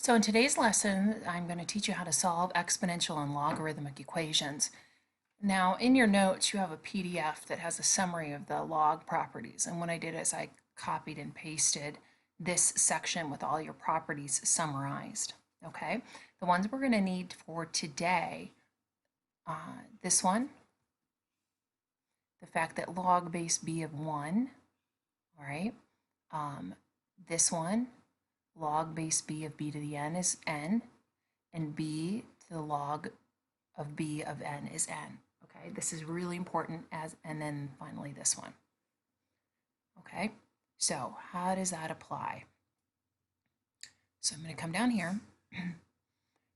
So in today's lesson, I'm going to teach you how to solve exponential and logarithmic equations. Now, in your notes, you have a PDF that has a summary of the log properties. And what I did is I copied and pasted this section with all your properties summarized. Okay, the ones we're going to need for today, this one, the fact that log base b of 1, all right, this one, log base b of b to the n is n, and b to the log of b of n is n. Okay, this is really important, and then finally this one. Okay, so how does that apply? So I'm going to come down here.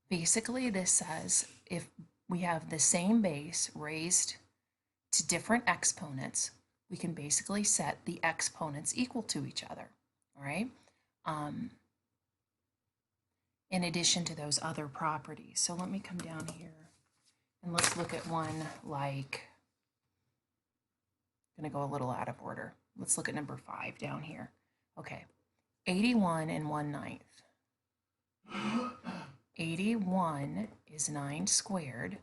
Basically, this says if we have the same base raised to different exponents, we can basically set the exponents equal to each other. All right. In addition to those other properties. So let me come down here and let's look at one like, I'm going to go a little out of order. Let's look at number 5 down here. Okay, 81 and 1/9. 81 is 9 squared.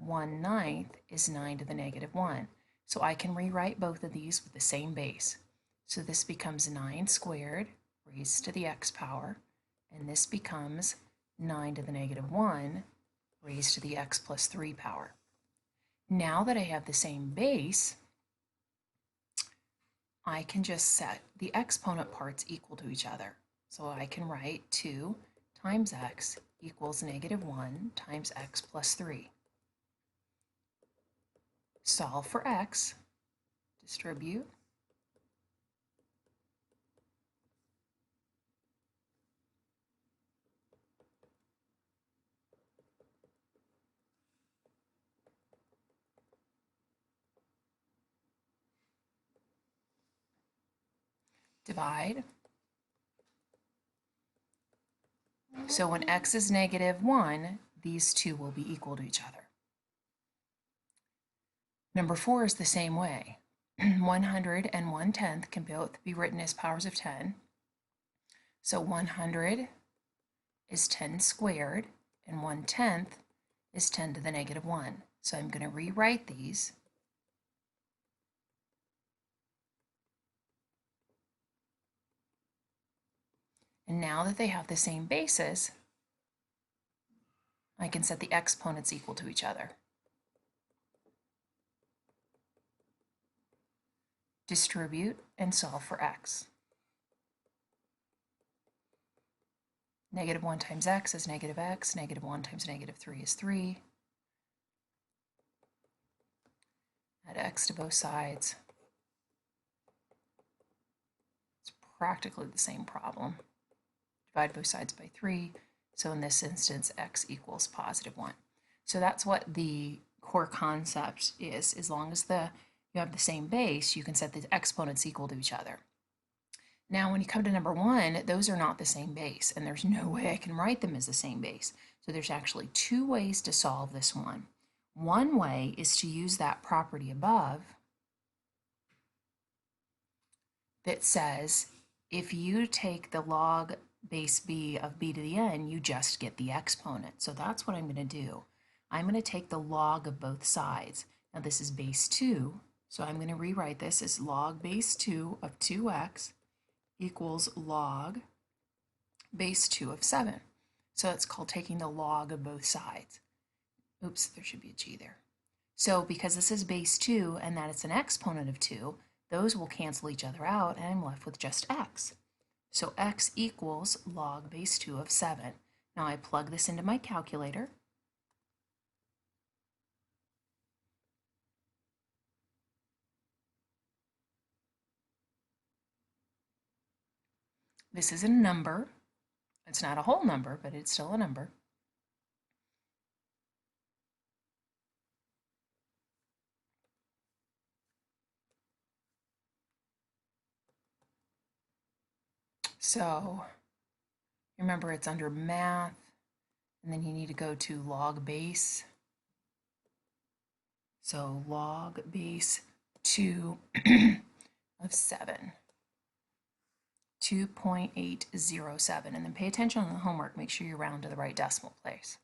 1/9 is 9 to the negative 1. So I can rewrite both of these with the same base. So this becomes 9 squared raised to the x power, and this becomes 9 to the negative 1 raised to the x plus 3 power. Now that I have the same base, I can just set the exponent parts equal to each other. So I can write 2 times x equals negative 1 times x plus 3. Solve for x, distribute. Divide. So when x is negative 1, these two will be equal to each other. Number 4 is the same way. 100 and 1/10 can both be written as powers of 10. So 100 is 10 squared, and 1/10 is 10 to the negative 1. So I'm going to rewrite these. And now that they have the same basis, I can set the exponents equal to each other. Distribute and solve for x. Negative 1 times x is negative x. Negative 1 times negative 3 is 3. Add x to both sides. It's practically the same problem. Divide both sides by 3. So in this instance, x equals positive 1. So that's what the core concept is. As long as you have the same base, you can set the exponents equal to each other. Now, when you come to number 1, those are not the same base, and there's no way I can write them as the same base. So there's actually 2 ways to solve this one. One way is to use that property above that says if you take the log base b of b to the n, you just get the exponent. So that's what I'm going to do. I'm going to take the log of both sides. Now this is base 2, so I'm going to rewrite this as log base 2 of 2x equals log base 2 of 7. So it's called taking the log of both sides. Oops, there should be a g there. So because this is base 2 and that it's an exponent of 2, those will cancel each other out, and I'm left with just x. So x equals log base 2 of 7. Now I plug this into my calculator. This is a number. It's not a whole number, but it's still a number. So remember, it's under math, and then you need to go to log base. So log base 2 of 7. 2.807. And then pay attention on the homework. Make sure you round to the right decimal place.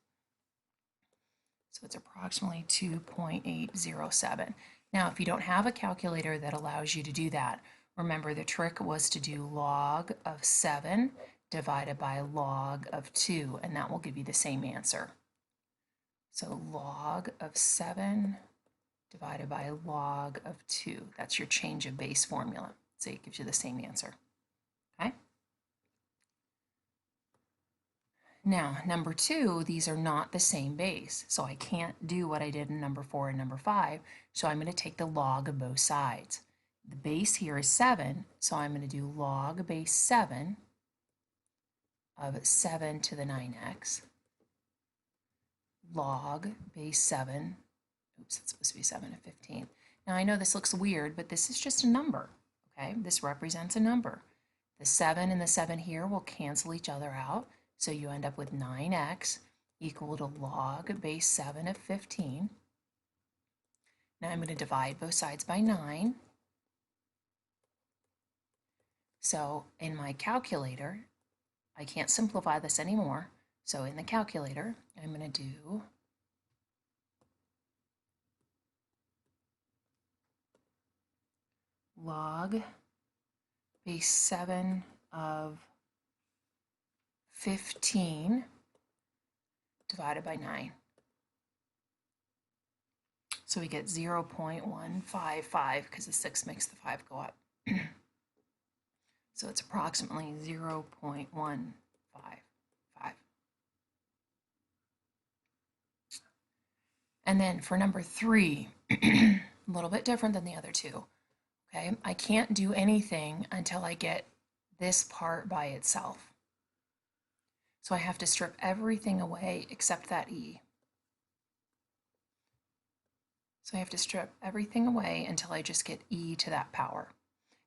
So it's approximately 2.807. Now, if you don't have a calculator that allows you to do that, remember the trick was to do log of 7 divided by log of 2, and that will give you the same answer. So log of 7 divided by log of 2. That's your change of base formula. So it gives you the same answer. Okay? Now, number 2, these are not the same base, so I can't do what I did in number 4 and number 5, so I'm going to take the log of both sides. The base here is 7, so I'm going to do log base 7 of 7 to the 9x, log base 7, oops, it's supposed to be 7 to 15. Now, I know this looks weird, but this is just a number, okay? This represents a number. The 7 and the 7 here will cancel each other out. So you end up with 9x equal to log base 7 of 15. Now I'm going to divide both sides by 9. So in my calculator, I can't simplify this anymore. So in the calculator, I'm going to do log base 7 of 15 divided by 9. So we get 0.155 because the 6 makes the 5 go up. So it's approximately 0.155. And then for number 3, a little bit different than the other two. Okay, I can't do anything until I get this part by itself. So I have to strip everything away except that e. So I have to strip everything away until I just get e to that power.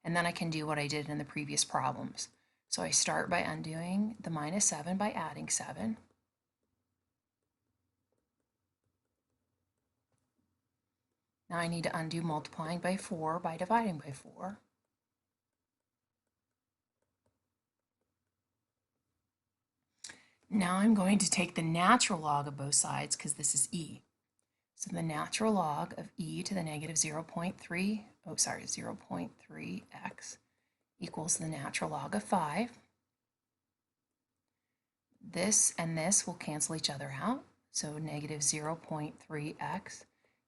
And then I can do what I did in the previous problems. So I start by undoing the minus 7 by adding 7. Now I need to undo multiplying by 4 by dividing by 4. Now I'm going to take the natural log of both sides because this is e. So the natural log of e to the negative 0.3x equals the natural log of 5. This and this will cancel each other out. So negative 0.3x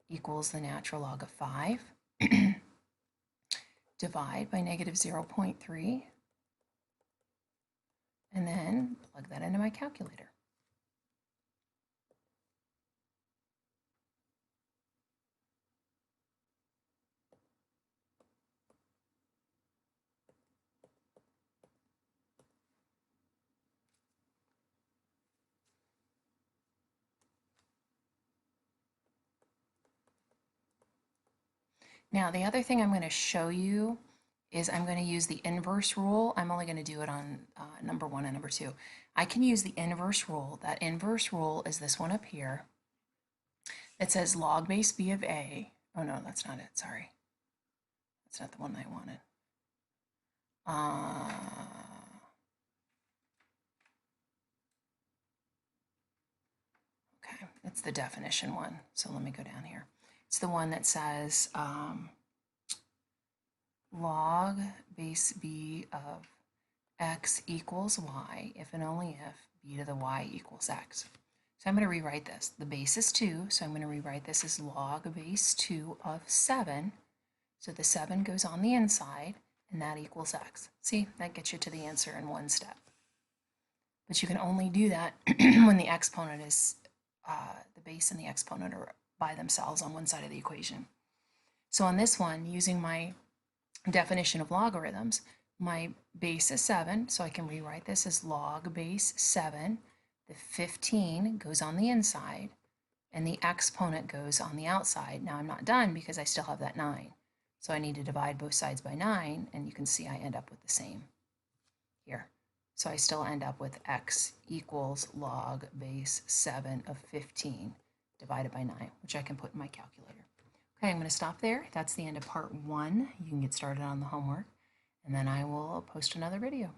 equals the natural log of 5. Divide by negative 0.3. And then plug that into my calculator. Now, the other thing I'm going to show you is I'm going to use the inverse rule. I'm only going to do it on number 1 and number 2. I can use the inverse rule. That inverse rule is this one up here. It says log base b of a. Oh, no, that's not it. Sorry. That's not the one I wanted. Okay, it's the definition one. So let me go down here. It's the one that says log base b of x equals y if and only if b to the y equals x. So I'm going to rewrite this. The base is 2, so I'm going to rewrite this as log base 2 of 7. So the 7 goes on the inside, and that equals x. See, that gets you to the answer in one step. But you can only do that when the exponent is, the base and the exponent are by themselves on one side of the equation. So on this one, using my definition of logarithms, my base is 7, so I can rewrite this as log base 7. The 15 goes on the inside, and the exponent goes on the outside. Now I'm not done because I still have that 9. So I need to divide both sides by 9, and you can see I end up with the same here. So I still end up with x equals log base 7 of 15 divided by 9, which I can put in my calculator. Okay, I'm going to stop there. That's the end of part 1. You can get started on the homework, and then I will post another video.